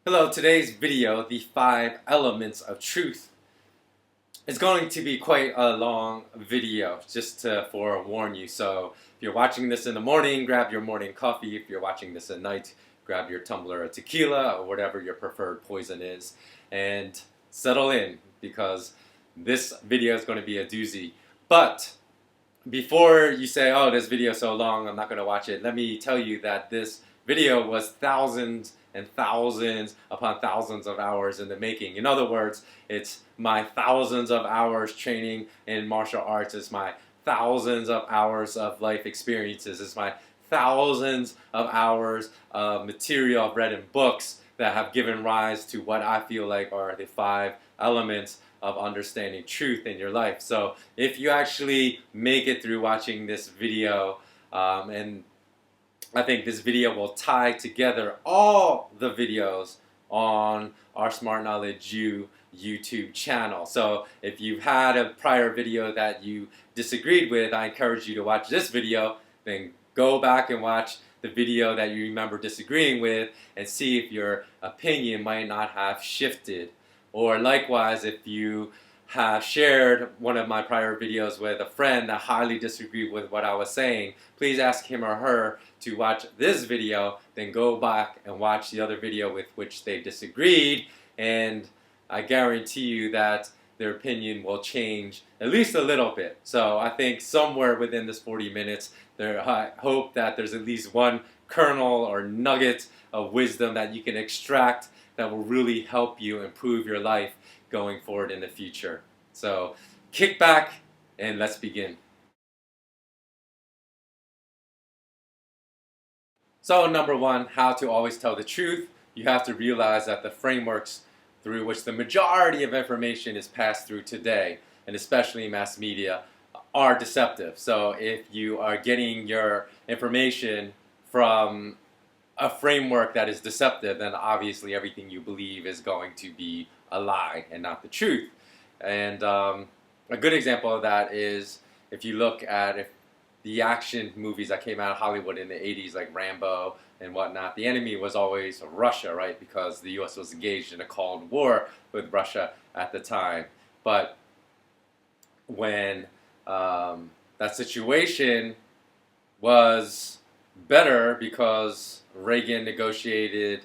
Hello, today's video, the 5 elements of truth, is going to be quite a long video, just to forewarn you. So if you're watching this in the morning, grab your morning coffee. If you're watching this at night, grab your tumbler of tequila or whatever your preferred poison is, and settle in, because this video is going to be a doozy. But before you say, oh, this video is so long, I'm not going to watch it, let me tell you that this video was thousands and thousands upon thousands of hours in the making. In other words, it's my thousands of hours training in martial arts. It's my thousands of hours of life experiences. It's my thousands of hours of material I've read in books that have given rise to what I feel like are the 5 elements of understanding truth in your life. So if you actually make it through watching this video, and I think this video will tie together all the videos on our Smart Knowledge U YouTube channel. So if you've had a prior video that you disagreed with, I encourage you to watch this video, then go back and watch the video that you remember disagreeing with and see if your opinion might not have shifted. Or likewise, if you have shared one of my prior videos with a friend that highly disagreed with what I was saying, please ask him or her to watch this video, then go back and watch the other video with which they disagreed, and I guarantee you that their opinion will change at least a little bit. So I think somewhere within this 40 minutes, I hope that there's at least one kernel or nugget of wisdom that you can extract that will really help you improve your life going forward in the future. So kick back and let's begin. So number one, how to always tell the truth. You have to realize that the frameworks through which the majority of information is passed through today, and especially mass media, are deceptive. So if you are getting your information from a framework that is deceptive, then obviously everything you believe is going to be a lie and not the truth. And a good example of that is if you look at the action movies that came out of Hollywood in the 80s, like Rambo and whatnot, the enemy was always Russia, right? Because the US was engaged in a Cold War with Russia at the time. But when that situation was better because Reagan negotiated,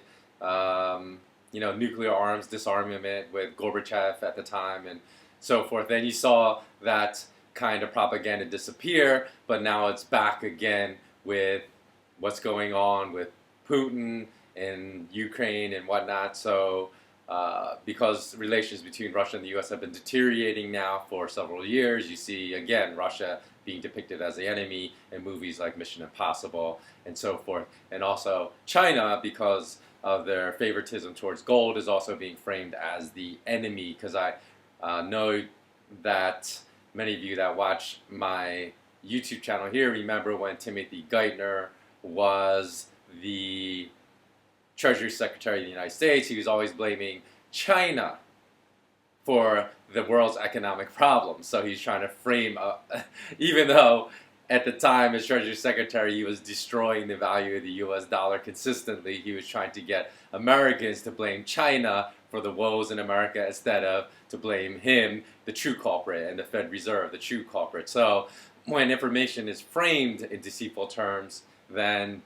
nuclear arms disarmament with Gorbachev at the time and so forth. Then you saw that kind of propaganda disappear, but now it's back again with what's going on with Putin and Ukraine and whatnot. So because relations between Russia and the US have been deteriorating now for several years, you see again Russia being depicted as the enemy in movies like Mission Impossible and so forth. And also China, because of their favoritism towards gold, is also being framed as the enemy, because I know that many of you that watch my YouTube channel here remember when Timothy Geithner was the Treasury Secretary of the United States. He was always blaming China for the world's economic problems. So he's trying to frame even though at the time as Treasury Secretary he was destroying the value of the US dollar consistently, he was trying to get Americans to blame China for the woes in America instead of to blame him, the true culprit, and the Fed Reserve, the true culprit. So when information is framed in deceitful terms, then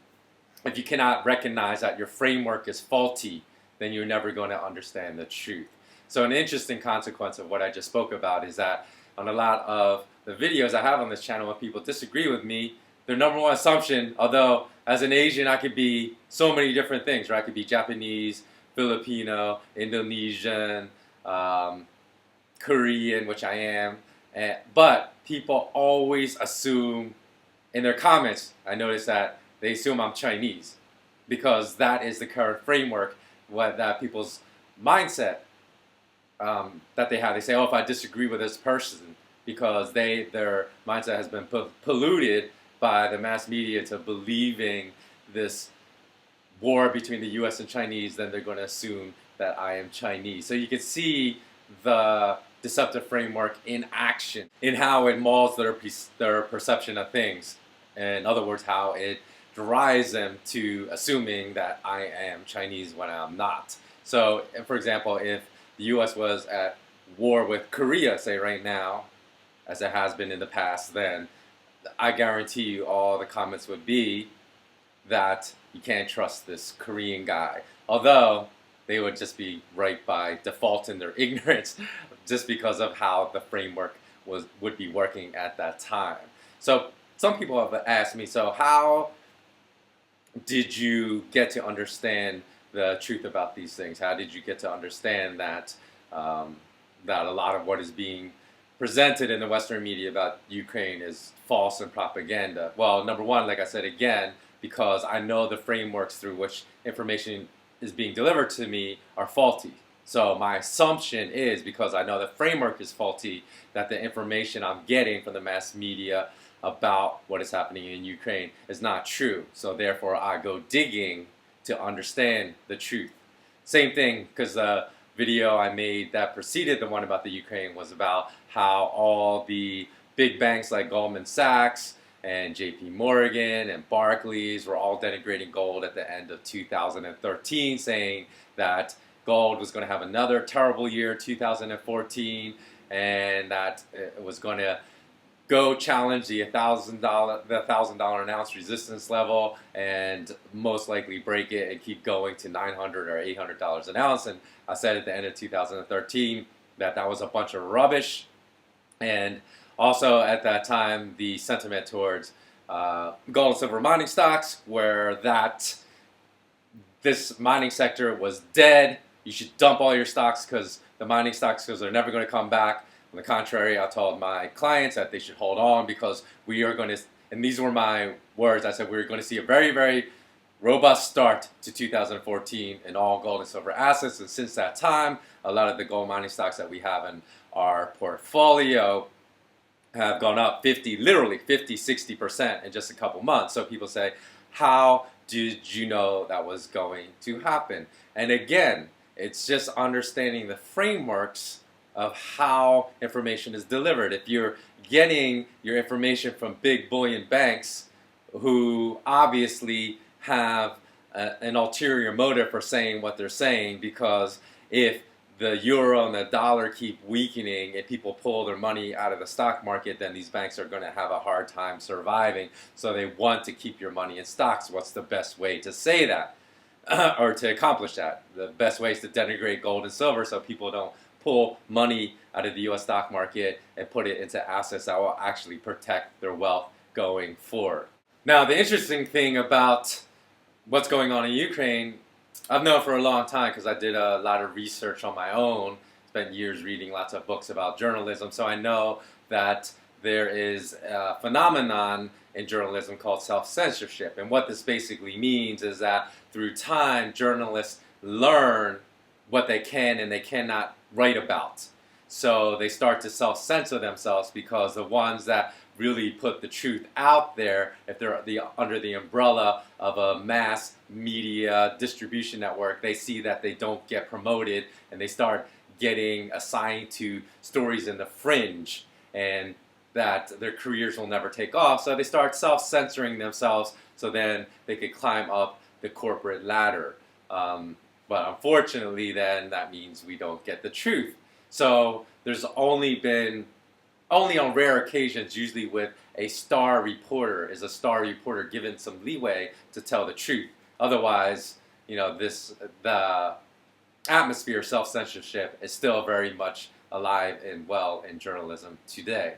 if you cannot recognize that your framework is faulty, then you're never going to understand the truth. So an interesting consequence of what I just spoke about is that on a lot of the videos I have on this channel, when people disagree with me, their number one assumption, although as an Asian I could be so many different things, right? I could be Japanese, Filipino, Indonesian, Korean, which I am, but people always assume in their comments, I notice that they assume I'm Chinese, because that is the current framework, that people's mindset that they have. They say, oh, if I disagree with this person, because their mindset has been polluted by the mass media to believing this war between the US and Chinese, then they're going to assume that I am Chinese. So you can see the deceptive framework in action, in how it molds their perception of things. In other words, how it drives them to assuming that I am Chinese when I'm not. So, for example, if the U.S. was at war with Korea, say right now, as it has been in the past, then I guarantee you all the comments would be that you can't trust this Korean guy. Although they would just be right by default in their ignorance just because of how the framework would be working at that time. So some people have asked me, so how did you get to understand the truth about these things? How did you get to understand that that a lot of what is being presented in the Western media about Ukraine is false and propaganda? Well, number one, like I said again, because I know the frameworks through which information is being delivered to me are faulty. So my assumption is, because I know the framework is faulty, that the information I'm getting from the mass media about what is happening in Ukraine is not true. So therefore I go digging to understand the truth. Same thing, because the video I made that preceded the one about the Ukraine was about how all the big banks like Goldman Sachs and JP Morgan and Barclays were all denigrating gold at the end of 2013, saying that gold was going to have another terrible year, 2014, and that it was going to go challenge the $1,000 an ounce resistance level and most likely break it and keep going to $900 or $800 an ounce. And I said at the end of 2013 that that was a bunch of rubbish. And also at that time, the sentiment towards gold and silver mining stocks, where that this mining sector was dead. You should dump all your stocks because the mining stocks, because they're never going to come back. On the contrary, I told my clients that they should hold on because we are going to, and these were my words, I said we're going to see a very, very robust start to 2014 in all gold and silver assets. And since that time, a lot of the gold mining stocks that we have in our portfolio have gone up literally 50, 60% in just a couple months. So people say, how did you know that was going to happen? And again, it's just understanding the frameworks of how information is delivered. If you're getting your information from big bullion banks who obviously have an ulterior motive for saying what they're saying, because if the euro and the dollar keep weakening and people pull their money out of the stock market, then these banks are going to have a hard time surviving. So they want to keep your money in stocks. What's the best way to say that or to accomplish that? The best way is to denigrate gold and silver so people don't pull money out of the U.S. stock market and put it into assets that will actually protect their wealth going forward. Now, the interesting thing about what's going on in Ukraine, I've known for a long time because I did a lot of research on my own, spent years reading lots of books about journalism, so I know that there is a phenomenon in journalism called self-censorship. And what this basically means is that through time, journalists learn what they can and they cannot write about. So they start to self-censor themselves because the ones that really put the truth out there, if they're under the umbrella of a mass media distribution network, they see that they don't get promoted and they start getting assigned to stories in the fringe and that their careers will never take off. So they start self-censoring themselves so then they could climb up the corporate ladder. But unfortunately then that means we don't get the truth. So there's only on rare occasions, usually with a star reporter, is a star reporter given some leeway to tell the truth. Otherwise, the atmosphere of self-censorship is still very much alive and well in journalism today.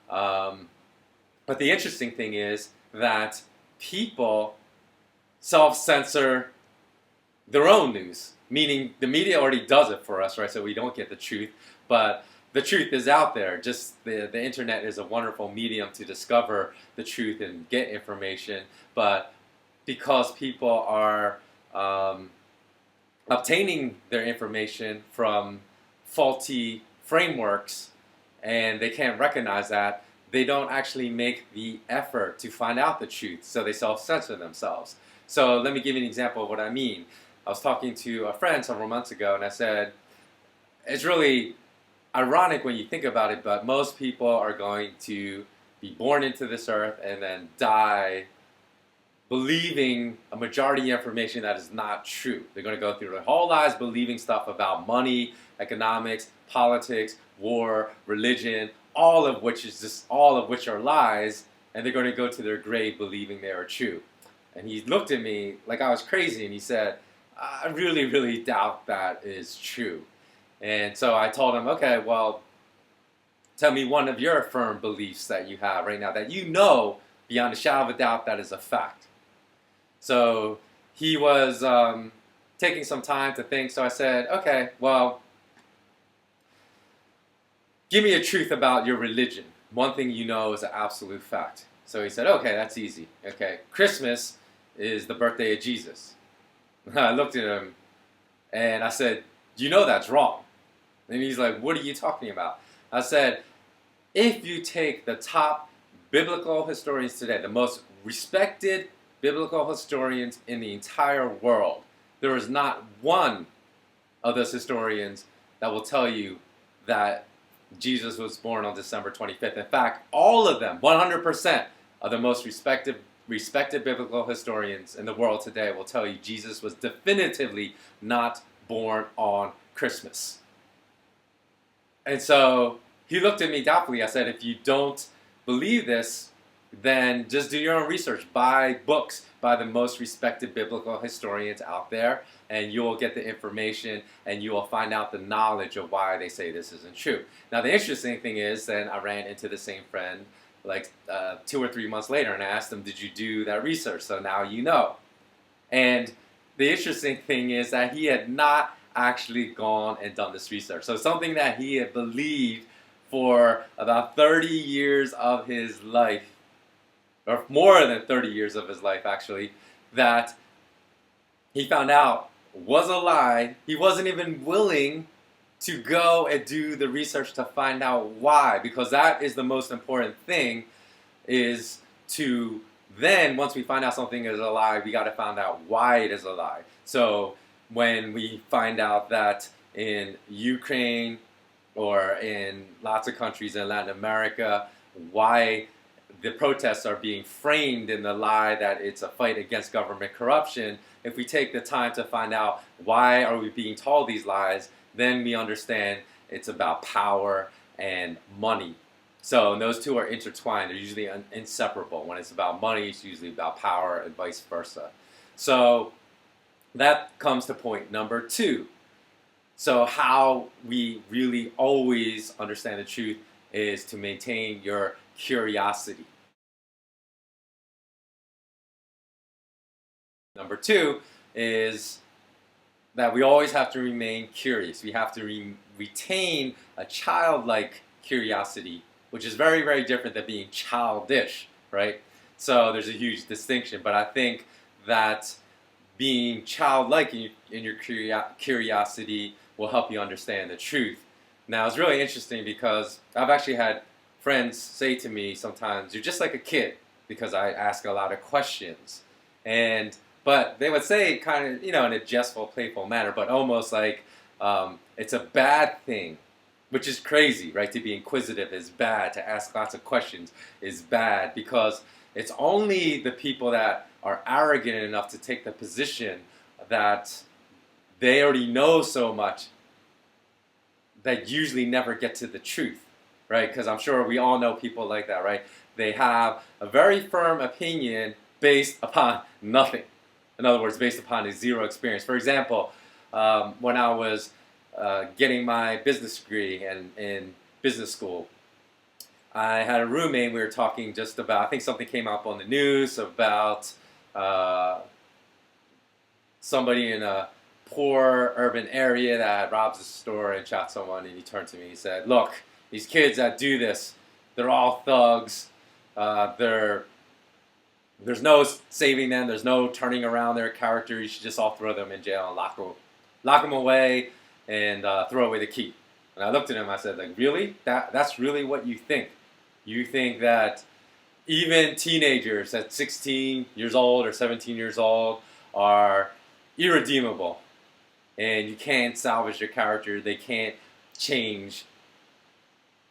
But the interesting thing is that people self-censor their own news, meaning the media already does it for us, right? So we don't get the truth, but the truth is out there. Just the internet is a wonderful medium to discover the truth and get information, but because people are obtaining their information from faulty frameworks and they can't recognize that, they don't actually make the effort to find out the truth, so they self-censor themselves. So let me give you an example of what I mean. I was talking to a friend several months ago and I said, it's really ironic when you think about it, but most people are going to be born into this earth and then die believing a majority of information that is not true. They're going to go through their whole lives believing stuff about money, economics, politics, war, religion, all of which are lies, and they're going to go to their grave believing they are true. And he looked at me like I was crazy, and he said, I really, really doubt that is true. And so I told him, okay, well, tell me one of your firm beliefs that you have right now that you know beyond a shadow of a doubt that is a fact. So he was taking some time to think. So I said, okay, well, give me a truth about your religion. One thing you know is an absolute fact. So he said, okay, that's easy. Okay, Christmas is the birthday of Jesus. I looked at him and I said, you know that's wrong. And he's like, what are you talking about? I said, if you take the top biblical historians today, the most respected biblical historians in the entire world, there is not one of those historians that will tell you that Jesus was born on December 25th. In fact, all of them, 100% of the most respected biblical historians in the world today will tell you Jesus was definitively not born on Christmas. And so he looked at me doubtfully. I said, if you don't believe this, then just do your own research. Buy books by the most respected biblical historians out there, and you'll get the information and you will find out the knowledge of why they say this isn't true. Now, the interesting thing is, then I ran into the same friend like 2 or 3 months later, and I asked him, did you do that research? So now you know. And the interesting thing is that he had not actually gone and done this research. So something that he had believed for about 30 years of his life, or more than 30 years of his life actually, that he found out was a lie. He wasn't even willing to go and do the research to find out why, because that is the most important thing, is to then, once we find out something is a lie, we got to find out why it is a lie. So when we find out that in Ukraine or in lots of countries in Latin America, why the protests are being framed in the lie that it's a fight against government corruption, if we take the time to find out why are we being told these lies, then we understand it's about power and money. So those two are intertwined. They're usually inseparable. When it's about money, it's usually about power and vice versa. So that comes to point number 2. So how we really always understand the truth is to maintain your curiosity. Number 2 is that we always have to remain curious. We have to retain a childlike curiosity, which is very, very different than being childish, right? So there's a huge distinction, but I think that being childlike in your curiosity will help you understand the truth. Now, it's really interesting because I've actually had friends say to me sometimes, you're just like a kid, because I ask a lot of questions. But they would say kind of, in a jestful, playful manner, but almost like it's a bad thing, which is crazy, right? To be inquisitive is bad. To ask lots of questions is bad, because it's only the people that are arrogant enough to take the position that they already know so much that usually never get to the truth, right? Because I'm sure we all know people like that, right? They have a very firm opinion based upon nothing. In other words, based upon a zero experience. For example, when I was getting my business degree and in business school, I had a roommate. We were talking just about, I think something came up on the news about somebody in a poor urban area that robbed a store and shot someone, and he turned to me and he said, look, these kids that do this, they're all thugs. There's no saving them. There's no turning around their character. You should just all throw them in jail and lock them away and throw away the key. And I looked at him. I said, like, really? That's really what you think? You think that even teenagers at 16 years old or 17 years old are irredeemable, and you can't salvage their character? They can't change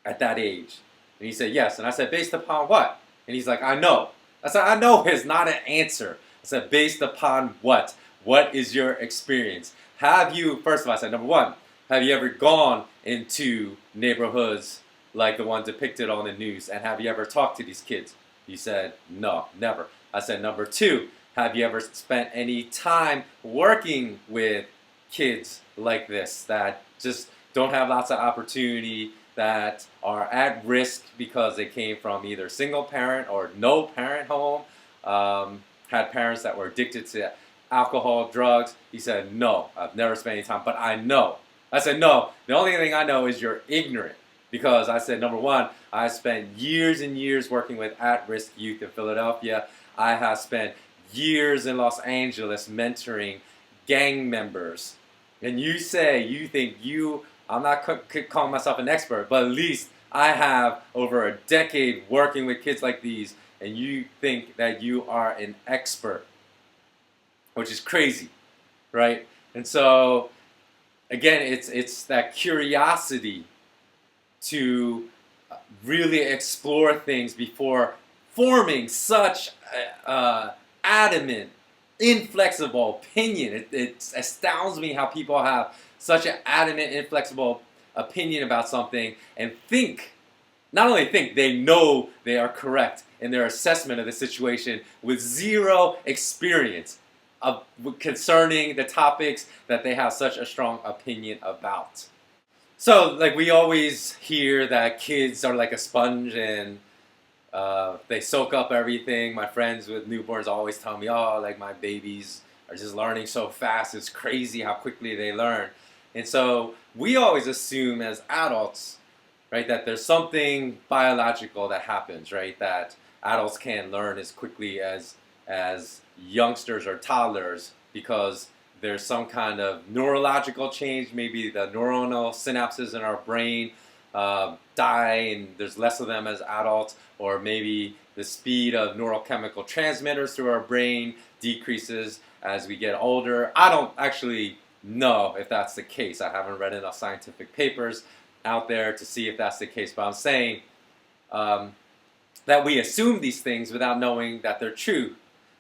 at that age? And he said, yes. And I said, based upon what? And he's like, I know. I said, I know is not an answer. I said, based upon what? What is your experience? Have you, first of all, I said, number one, have you ever gone into neighborhoods like the one depicted on the news? And have you ever talked to these kids? You said, no, never. I said, number two, have you ever spent any time working with kids like this that just don't have lots of opportunity, that are at risk because they came from either single parent or no parent home, had parents that were addicted to alcohol, drugs? He said, no, I've never spent any time, but I know. I said, no, the only thing I know is you're ignorant. Because I said, number one, I spent years and years working with at-risk youth in Philadelphia. I have spent years in Los Angeles mentoring gang members. And you say, you think I'm not calling myself an expert, but at least I have over a decade working with kids like these, and you think that you are an expert, which is crazy, right? And so, again, it's that curiosity to really explore things before forming such adamant, inflexible opinion. It astounds me how people have such an adamant, inflexible opinion about something and think, not only think, they know they are correct in their assessment of the situation with zero experience concerning the topics that they have such a strong opinion about. So, like, we always hear that kids are like a sponge and they soak up everything. My friends with newborns always tell me, oh, like, my babies are just learning so fast. It's crazy how quickly they learn. And so we always assume as adults, right, that there's something biological that happens, right, that adults can't learn as quickly as youngsters or toddlers because there's some kind of neurological change. Maybe the neuronal synapses in our brain die and there's less of them as adults, or maybe the speed of neurochemical transmitters through our brain decreases as we get older. I don't actually know if that's the case. I haven't read enough scientific papers out there to see if that's the case, but I'm saying that we assume these things without knowing that they're true.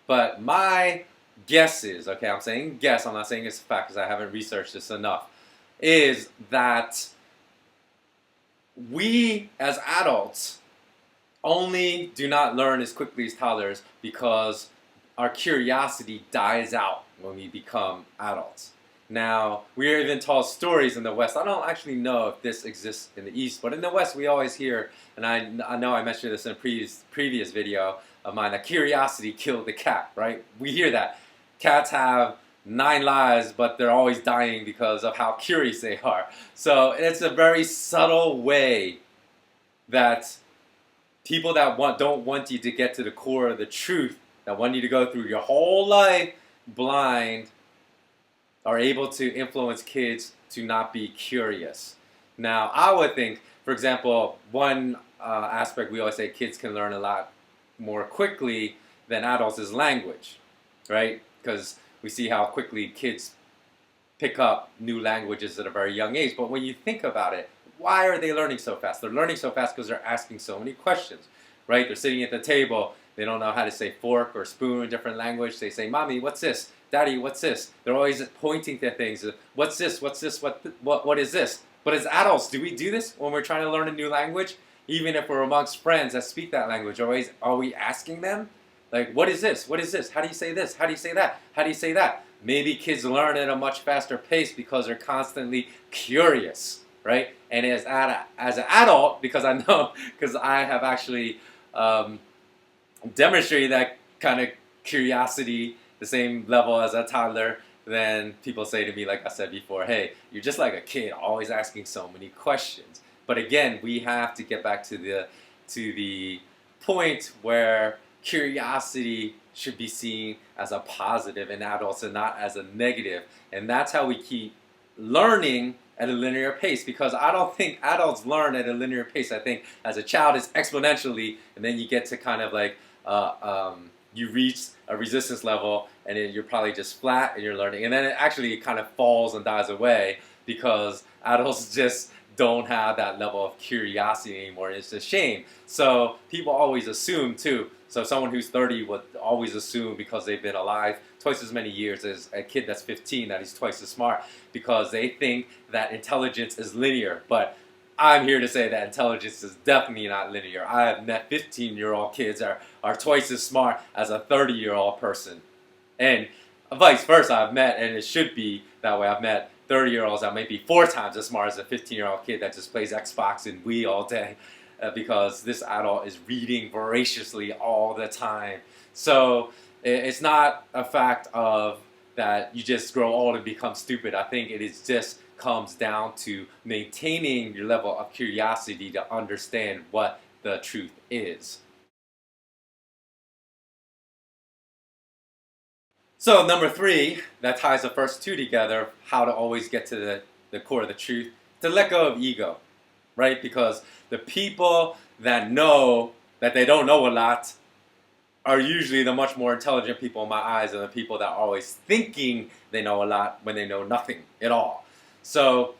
But my guess is, okay, I'm saying guess, I'm not saying it's a fact because I haven't researched this enough, is that we as adults only do not learn as quickly as toddlers because our curiosity dies out when we become adults. Now, we are even told stories in the West. I don't actually know if this exists in the East, but in the West we always hear, and I know I mentioned this in a previous video of mine, that curiosity killed the cat, right? We hear that. Cats have 9 lives, but they're always dying because of how curious they are. So it's a very subtle way that people that don't want you to get to the core of the truth, that want you to go through your whole life blind, are able to influence kids to not be curious. Now, I would think, for example, one aspect we always say kids can learn a lot more quickly than adults is language, right? Because we see how quickly kids pick up new languages at a very young age. But when you think about it, why are they learning so fast? They're learning so fast because they're asking so many questions, right? They're sitting at the table. They don't know how to say fork or spoon in different language. They say, Mommy, what's this? Daddy, what's this? They're always pointing to things. What's this? What's this? What is this? But as adults, do we do this when we're trying to learn a new language? Even if we're amongst friends that speak that language, are we asking them? Like, what is this? What is this? How do you say this? How do you say that? How do you say that? Maybe kids learn at a much faster pace because they're constantly curious, right? And as an adult, because I know, because I have actually demonstrated that kind of curiosity, the same level as a toddler, then people say to me, like I said before, hey, you're just like a kid, always asking so many questions. But again, we have to get back to the point where curiosity should be seen as a positive in adults and not as a negative. And that's how we keep learning at a linear pace, because I don't think adults learn at a linear pace. I think as a child it's exponentially, and then you get to kind of like you reach a resistance level and then you're probably just flat and you're learning, and then it actually kind of falls and dies away because adults just don't have that level of curiosity anymore. It's a shame. So people always assume too. So someone who's 30 would always assume, because they've been alive twice as many years as a kid that's 15, that he's twice as smart, because they think that intelligence is linear. But I'm here to say that intelligence is definitely not linear. I have met 15-year-old kids that are twice as smart as a 30-year-old person. And vice versa, I've met, and it should be that way, I've met 30-year-olds that may be 4 times as smart as a 15-year-old kid that just plays Xbox and Wii all day, because this adult is reading voraciously all the time. So it's not a fact of that you just grow old and become stupid. I think it is just comes down to maintaining your level of curiosity to understand what the truth is. So number 3, that ties the first 2 together, how to always get to the core of the truth, to let go of ego, right? Because the people that know that they don't know a lot are usually the much more intelligent people in my eyes than the people that are always thinking they know a lot when they know nothing at all. So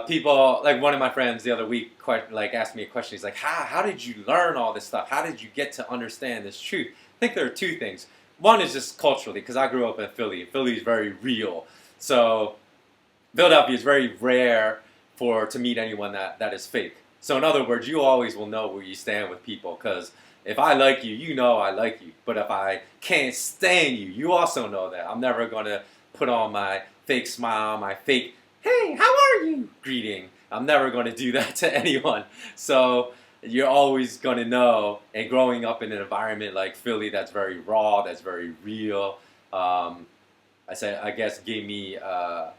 people, like one of my friends the other week asked me a question. He's like, how did you learn all this stuff? How did you get to understand this truth? I think there are 2 things. One is just culturally, because I grew up in Philly. Philly is very real. So Philadelphia is very rare to meet anyone that is fake. So in other words, you always will know where you stand with people, because if I like you, you know I like you. But if I can't stand you, you also know that. I'm never going to put on my fake smile, my fake, hey, how are you greeting. I'm never going to do that to anyone. So you're always going to know, and growing up in an environment like Philly that's very raw, that's very real, I guess gave me a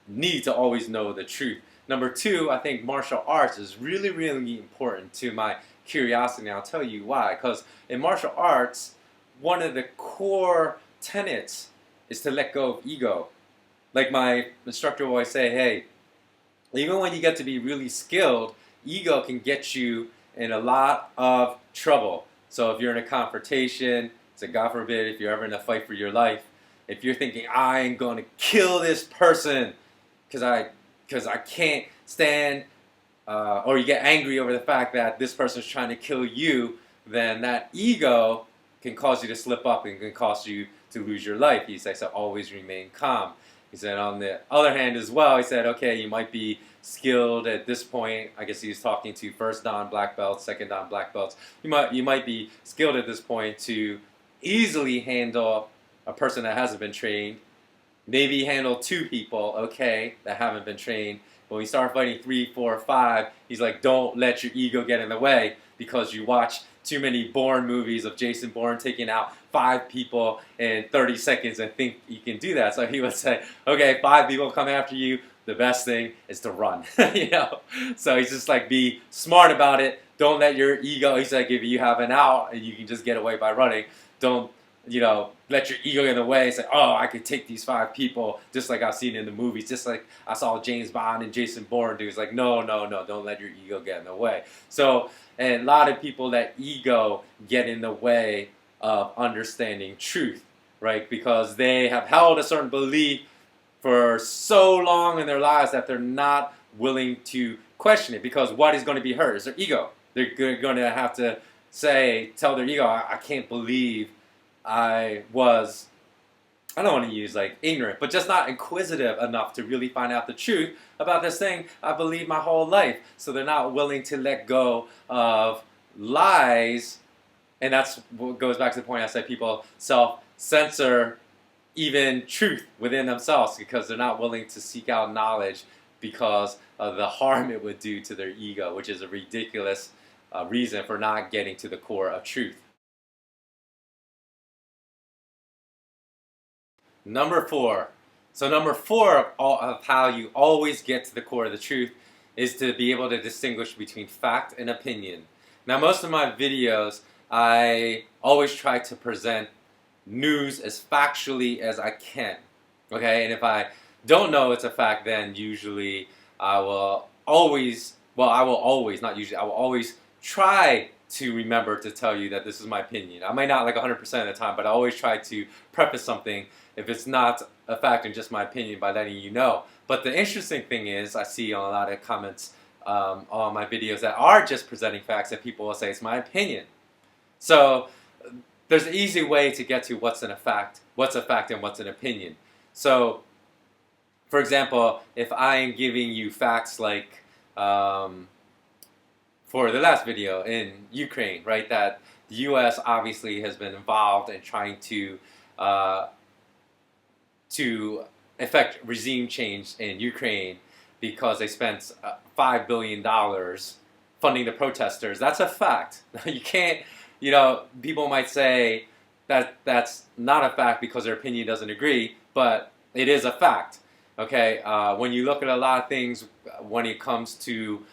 need to always know the truth. Number 2, I think martial arts is really, really important to my curiosity, and I'll tell you why. Because in martial arts, one of the core tenets is to let go of ego. Like my instructor will always say, hey, even when you get to be really skilled, ego can get you in a lot of trouble. So if you're in a confrontation, so God forbid, if you're ever in a fight for your life, if you're thinking, I'm going to kill this person because I can't stand, or you get angry over the fact that this person's trying to kill you, then that ego can cause you to slip up and can cause you to lose your life. He said, so always remain calm. He said, on the other hand as well, he said, okay, you might be skilled at this point. I guess he was talking to first Dan black belts, second Dan black belts. You might be skilled at this point to easily handle a person that hasn't been trained. Maybe handle 2 people, okay, that haven't been trained. But when you start fighting 3, 4, 5, he's like, don't let your ego get in the way, because you watch too many Bourne movies of Jason Bourne taking out 5 people in 30 seconds and think you can do that. So he would say, okay, 5 people come after you, the best thing is to run. So he's just like, be smart about it. Don't let your ego, he's like, if you have an out and you can just get away by running, don't let your ego get in the way and say, oh, I could take these 5 people, just like I've seen in the movies, just like I saw James Bond and Jason Bourne do. It's like, no, don't let your ego get in the way. So, and a lot of people let ego get in the way of understanding truth, right? Because they have held a certain belief for so long in their lives that they're not willing to question it, because what is going to be hurt is their ego. They're going to have to tell their ego, I can't believe I don't want to use like ignorant, but just not inquisitive enough to really find out the truth about this thing I believe my whole life. So they're not willing to let go of lies. And that's what goes back to the point I said, people self-censor even truth within themselves because they're not willing to seek out knowledge because of the harm it would do to their ego, which is a ridiculous reason for not getting to the core of truth. Number 4. So number 4 of how you always get to the core of the truth is to be able to distinguish between fact and opinion. Now, most of my videos, I always try to present news as factually as I can. Okay, and if I don't know it's a fact, then usually I will always try to remember to tell you that this is my opinion. I might not like 100% of the time, but I always try to preface something if it's not a fact and just my opinion by letting you know. But the interesting thing is, I see on a lot of comments on my videos that are just presenting facts, that people will say it's my opinion. So there's an easy way to get to what's a fact and what's an opinion. So, for example, if I am giving you facts like for the last video in Ukraine, right, that the U.S. obviously has been involved in trying to effect regime change in Ukraine because they spent $5 billion funding the protesters. That's a fact. You can't, people might say that that's not a fact because their opinion doesn't agree, but it is a fact. Okay, when you look at a lot of things when it comes to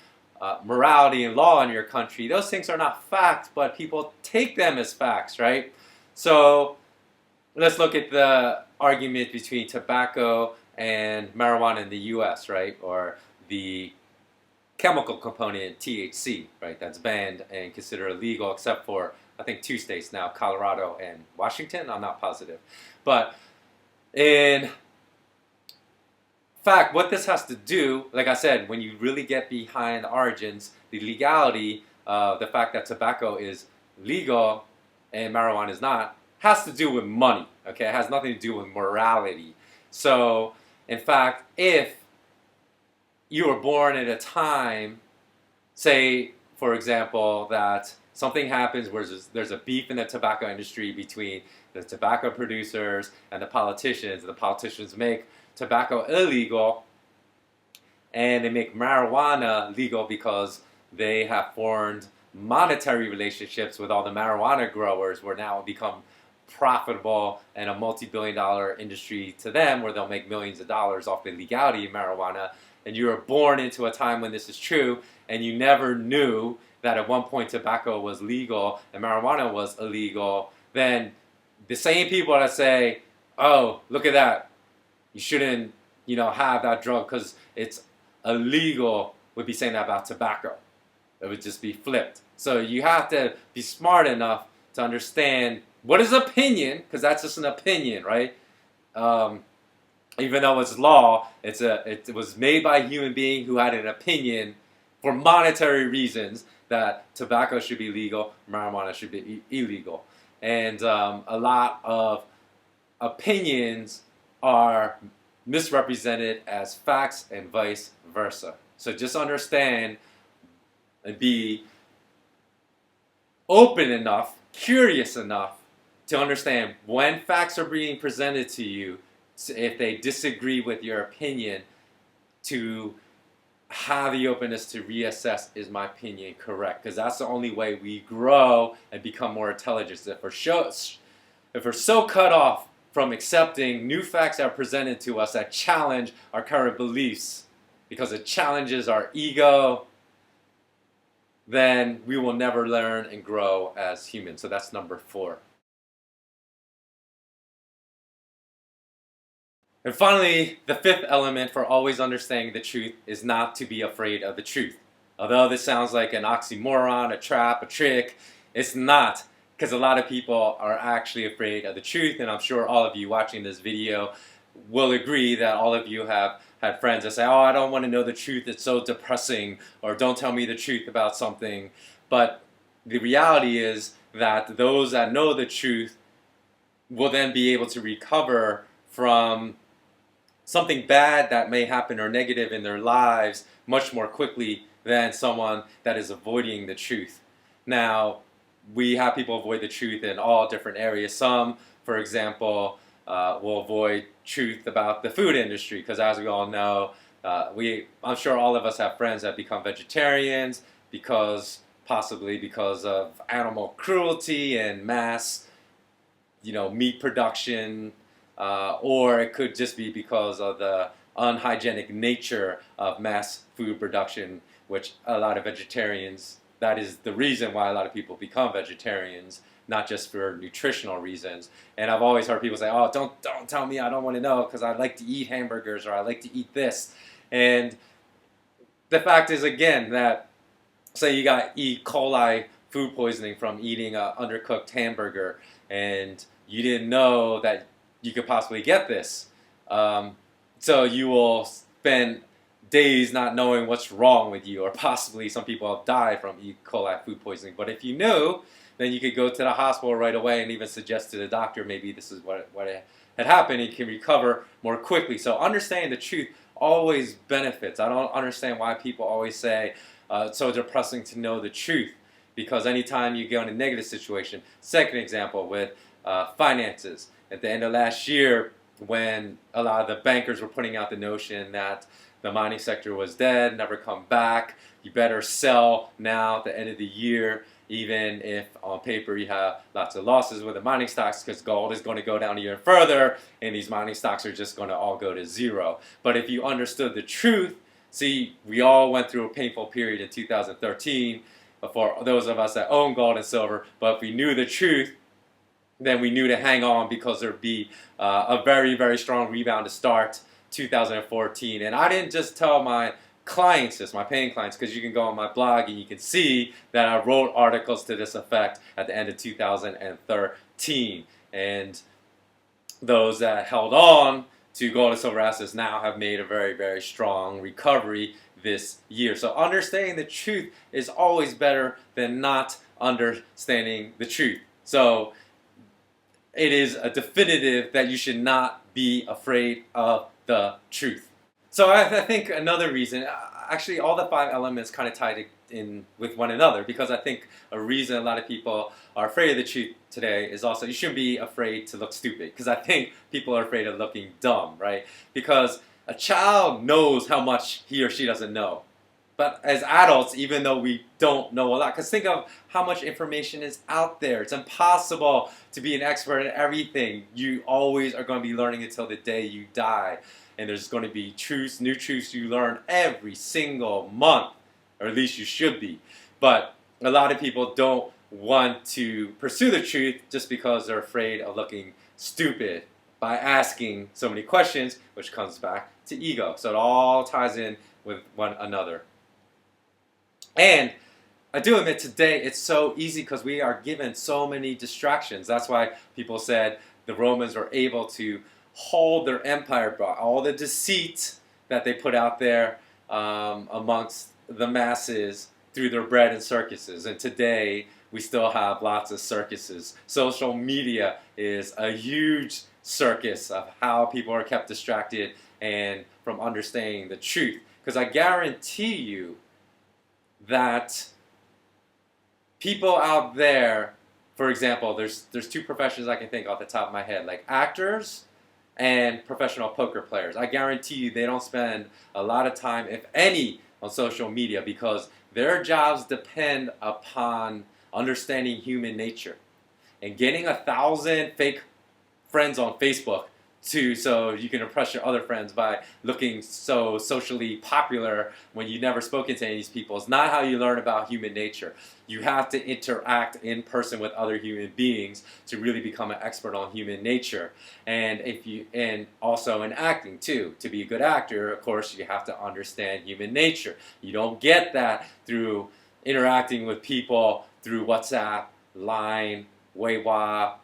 morality and law in your country, those things are not fact, but people take them as facts, right? So let's look at the argument between tobacco and marijuana in the U.S., right? Or the chemical component, THC, right? That's banned and considered illegal except for, I think, 2 states now, Colorado and Washington. I'm not positive. But in fact, what this has to do, like I said, when you really get behind the origins, the legality, the fact that tobacco is legal and marijuana is not, has to do with money, okay? It has nothing to do with morality. So, in fact, if you were born at a time, say, for example, that something happens where there's a beef in the tobacco industry between the tobacco producers and the politicians make tobacco illegal, and they make marijuana legal because they have formed monetary relationships with all the marijuana growers, where now it become profitable and a multi-billion-dollar industry to them, where they'll make millions of dollars off the legality of marijuana. And you were born into a time when this is true, and you never knew that at one point tobacco was legal and marijuana was illegal. Then the same people that say, "Oh, look at that, you shouldn't, have that drug because it's illegal," would be saying that about tobacco. It would just be flipped. So you have to be smart enough to understand what is opinion, because that's just an opinion, right? Even though it's law, it was made by a human being who had an opinion for monetary reasons that tobacco should be legal, marijuana should be illegal. And a lot of opinions are misrepresented as facts and vice versa. So just understand and be open enough, curious enough to understand when facts are being presented to you, if they disagree with your opinion, to have the openness to reassess, is my opinion correct? Because that's the only way we grow and become more intelligent. If we're so cut off from accepting new facts that are presented to us that challenge our current beliefs, because it challenges our ego, then we will never learn and grow as humans. So that's number 4. And finally, the 5th element for always understanding the truth is not to be afraid of the truth. Although this sounds like an oxymoron, a trap, a trick, it's not. Because a lot of people are actually afraid of the truth, and I'm sure all of you watching this video will agree that all of you have had friends that say, "Oh, I don't want to know the truth, it's so depressing," or "Don't tell me the truth about something." But the reality is that those that know the truth will then be able to recover from something bad that may happen or negative in their lives much more quickly than someone that is avoiding the truth. Now, we have people avoid the truth in all different areas. Some, for example, will avoid truth about the food industry because, as we all know, I'm sure all of us have friends that become vegetarians possibly because of animal cruelty and mass, meat production, or it could just be because of the unhygienic nature of mass food production, which a lot of vegetarians, that is the reason why a lot of people become vegetarians, not just for nutritional reasons. And I've always heard people say, "Oh, don't tell me, I don't want to know because I like to eat hamburgers or I like to eat this." And the fact is, again, that say you got E. coli food poisoning from eating an undercooked hamburger and you didn't know that you could possibly get this. So you will spend days not knowing what's wrong with you, or possibly some people have died from E. coli food poisoning. But if you knew, then you could go to the hospital right away and even suggest to the doctor maybe this is what had happened. You can recover more quickly. So understanding the truth always benefits. I don't understand why people always say it's so depressing to know the truth, because anytime you go in a negative situation. Second example with finances. At the end of last year, when a lot of the bankers were putting out the notion that the mining sector was dead, never come back, you better sell now at the end of the year, even if on paper you have lots of losses with the mining stocks, because gold is going to go down even further and these mining stocks are just going to all go to zero. But if you understood the truth, see, we all went through a painful period in 2013 for those of us that own gold and silver, but if we knew the truth, then we knew to hang on, because there'd be a very, very strong rebound to start 2014. And I didn't just tell my clients this, my paying clients, because you can go on my blog and you can see that I wrote articles to this effect at the end of 2013. And those that held on to gold and silver assets now have made a very, very strong recovery this year. So understanding the truth is always better than not understanding the truth. So it is a definitive that you should not be afraid of the truth. So I think another reason, actually all the 5 elements kind of tied in with one another, because I think a reason a lot of people are afraid of the truth today is also you shouldn't be afraid to look stupid, because I think people are afraid of looking dumb, right? Because a child knows how much he or she doesn't know. But as adults, even though we don't know a lot, because think of how much information is out there. It's impossible to be an expert in everything. You always are going to be learning until the day you die. And there's going to be truths, new truths you learn every single month, or at least you should be. But a lot of people don't want to pursue the truth just because they're afraid of looking stupid by asking so many questions, which comes back to ego. So it all ties in with one another. And I do admit today it's so easy because we are given so many distractions. That's why people said the Romans were able to hold their empire by all the deceit that they put out there amongst the masses through their bread and circuses. And today we still have lots of circuses. Social media is a huge circus of how people are kept distracted and from understanding the truth. Because I guarantee you that people out there, for example, there's 2 professions I can think off the top of my head, like actors and professional poker players. I guarantee you they don't spend a lot of time, if any, on social media, because their jobs depend upon understanding human nature. And getting 1,000 fake friends on Facebook so you can impress your other friends by looking so socially popular when you've never spoken to any of these people is not how you learn about human nature. You have to interact in person with other human beings to really become an expert on human nature. And also in acting too. To be a good actor, of course, you have to understand human nature. You don't get that through interacting with people through WhatsApp, Line, Weiwa,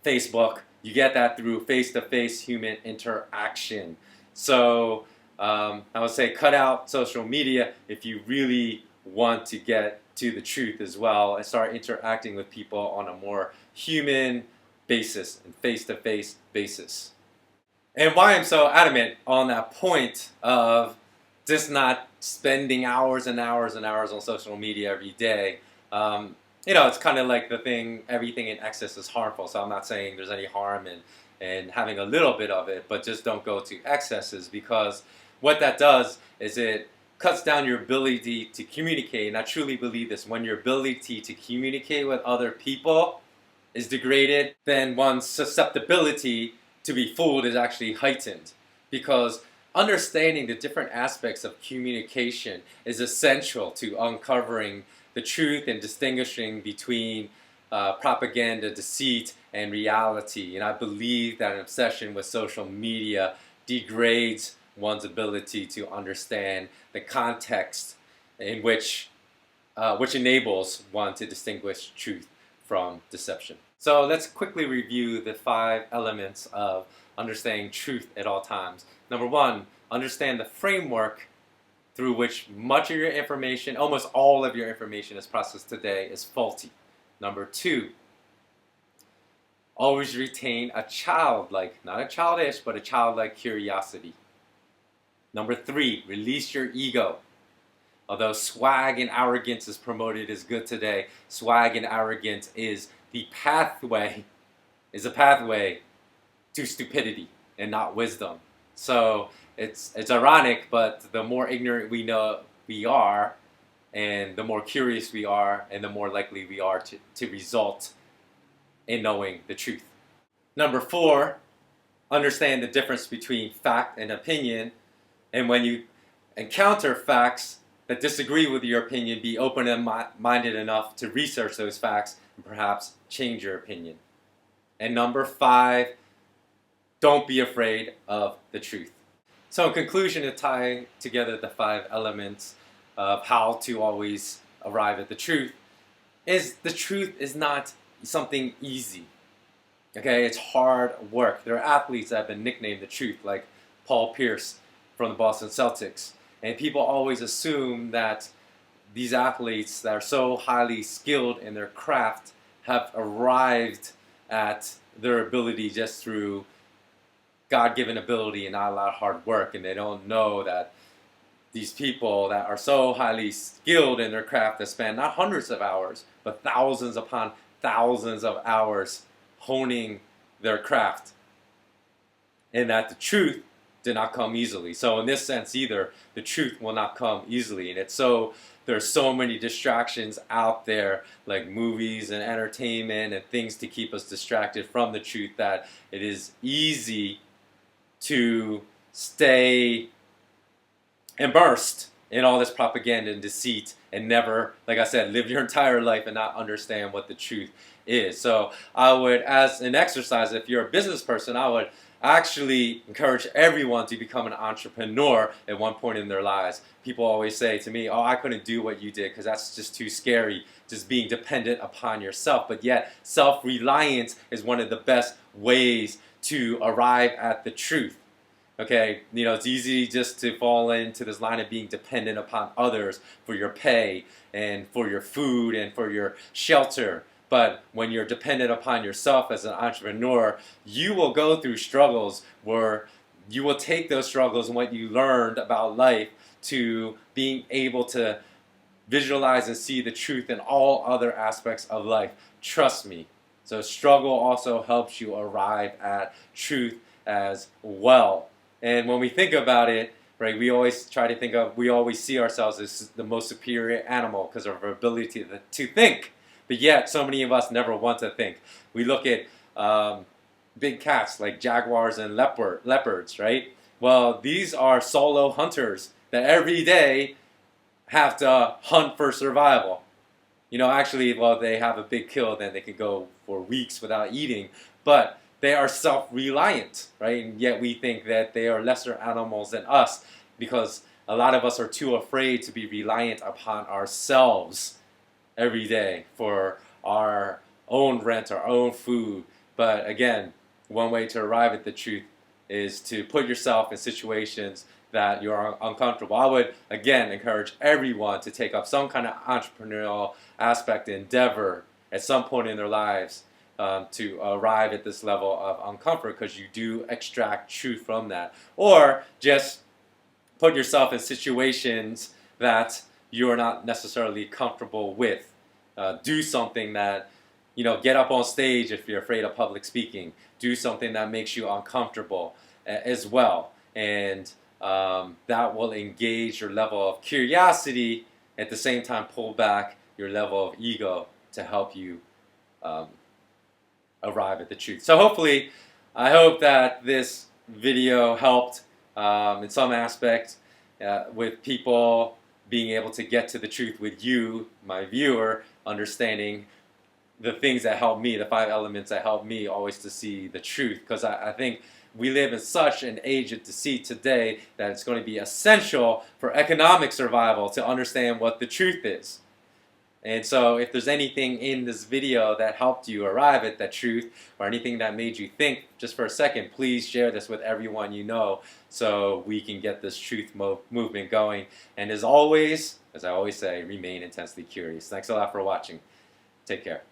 Facebook. You get that through face-to-face human interaction. So I would say cut out social media if you really want to get to the truth as well and start interacting with people on a more human basis and face-to-face basis. And why I'm so adamant on that point of just not spending hours and hours and hours on social media every day. It's kind of like the thing, everything in excess is harmful. So I'm not saying there's any harm in having a little bit of it, but just don't go to excesses, because what that does is it cuts down your ability to communicate. And I truly believe this. When your ability to communicate with other people is degraded, then one's susceptibility to be fooled is actually heightened, because understanding the different aspects of communication is essential to uncovering the truth and distinguishing between propaganda, deceit, and reality. And I believe that an obsession with social media degrades one's ability to understand the context in which enables one to distinguish truth from deception. So let's quickly review the 5 elements of understanding truth at all times. Number 1, understand the framework through which much of your information, almost all of your information is processed today, is faulty. Number 2, always retain a childlike, not a childish, but a childlike curiosity. Number 3, release your ego. Although swag and arrogance is promoted as good today, swag and arrogance is a pathway to stupidity and not wisdom. So it's ironic, but the more ignorant we know we are, and the more curious we are, and the more likely we are to result in knowing the truth. Number 4, understand the difference between fact and opinion, and when you encounter facts that disagree with your opinion, be open-minded enough to research those facts and perhaps change your opinion. And number 5, don't be afraid of the truth. So in conclusion, to tie together the 5 elements of how to always arrive at the truth is not something easy. Okay, it's hard work. There are athletes that have been nicknamed the truth, like Paul Pierce from the Boston Celtics. And people always assume that these athletes that are so highly skilled in their craft have arrived at their ability just through God-given ability and not a lot of hard work. And they don't know that these people that are so highly skilled in their craft that span not hundreds of hours, but thousands upon thousands of hours honing their craft. And that the truth did not come easily. So in this sense either, the truth will not come easily. And there's so many distractions out there, like movies and entertainment and things to keep us distracted from the truth, that it is easy to stay immersed in all this propaganda and deceit and never, like I said, live your entire life and not understand what the truth is. So I would, as an exercise, if you're a business person, I would actually encourage everyone to become an entrepreneur at one point in their lives. People always say to me, oh, I couldn't do what you did because that's just too scary, just being dependent upon yourself. But yet, self-reliance is one of the best ways to arrive at the truth. Okay, it's easy just to fall into this line of being dependent upon others for your pay and for your food and for your shelter. But when you're dependent upon yourself as an entrepreneur, you will go through struggles where you will take those struggles and what you learned about life to being able to visualize and see the truth in all other aspects of life. Trust me. So struggle also helps you arrive at truth as well. And when we think about it, right, we always see ourselves as the most superior animal because of our ability to think. But yet, so many of us never want to think. We look at big cats like jaguars and leopards, right? Well, these are solo hunters that every day have to hunt for survival. Actually, they have a big kill, then they can go for weeks without eating. But they are self-reliant, right? And yet we think that they are lesser animals than us because a lot of us are too afraid to be reliant upon ourselves every day for our own rent, our own food. But again, one way to arrive at the truth is to put yourself in situations that you're uncomfortable. I would, again, encourage everyone to take up some kind of entrepreneurial aspect endeavor at some point in their lives to arrive at this level of uncomfort, because you do extract truth from that. Or just put yourself in situations that you're not necessarily comfortable with. Do something that, get up on stage if you're afraid of public speaking. Do something that makes you uncomfortable as well. And that will engage your level of curiosity, at the same time pull back your level of ego to help you arrive at the truth. So hopefully, I hope that this video helped in some aspect with people being able to get to the truth with you, my viewer, understanding the things that help me, the 5 elements that help me always to see the truth. Because I think we live in such an age of deceit today that it's going to be essential for economic survival to understand what the truth is. And so if there's anything in this video that helped you arrive at that truth, or anything that made you think just for a second, please share this with everyone you know so we can get this truth movement going. And as always, as I always say, remain intensely curious. Thanks a lot for watching. Take care.